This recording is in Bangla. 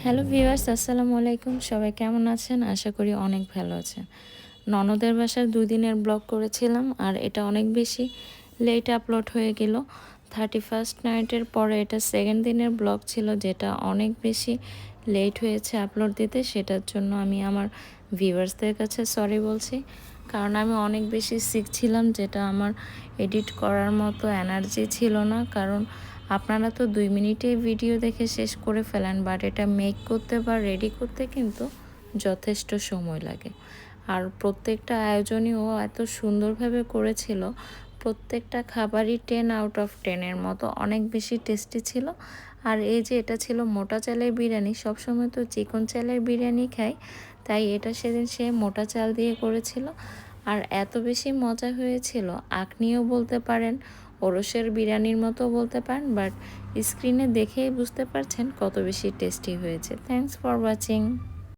হ্যালো ভিউয়ার্স, আসসালামু আলাইকুম। সবাই কেমন আছেন? আশা করি অনেক ভালো আছেন। ননদের বাসার ২ দিনের ব্লগ করেছিলাম আর এটা অনেক বেশি লেট আপলোড হয়ে গেল। 31st নাইটের পরে এটা 2nd দিনের ব্লগ ছিল, যেটা অনেক বেশি লেট হয়েছে আপলোড দিতে। সেটার জন্য আমি আমার ভিউয়ার্সদের কাছে সরি বলছি, কারণ আমি অনেক বেশি সিক ছিলাম, যেটা আমার এডিট করার মতো এনার্জি ছিল না। কারণ আপনারা তো 2 মিনিটেই ভিডিও দেখে শেষ করে ফেলেন, বাট এটা মেক করতে বা রেডি করতে কিন্তু যথেষ্ট সময় লাগে। আর প্রত্যেকটা আয়োজনই ও এত সুন্দরভাবে করেছিল, প্রত্যেকটা খাবারই 10 আউট অফ 10 এর মতো অনেক বেশি টেস্টি ছিল। আর এই যে এটা ছিল মোটা চালের বিরিয়ানি, সবসময় তো চিকন চালের বিরিয়ানি খাই, তাই এটা সেদিন সে মোটা চাল দিয়ে করেছিল। আর এত বেশি মজা হয়েছিল, আঁকনিও বলতে পারেন, ওরসের বিরিয়ানির মতো বলতে পারেন, বাট স্ক্রিনে দেখেই বুঝতে পারছেন কত বেশি টেস্টি হয়েছে। Thanks for watching.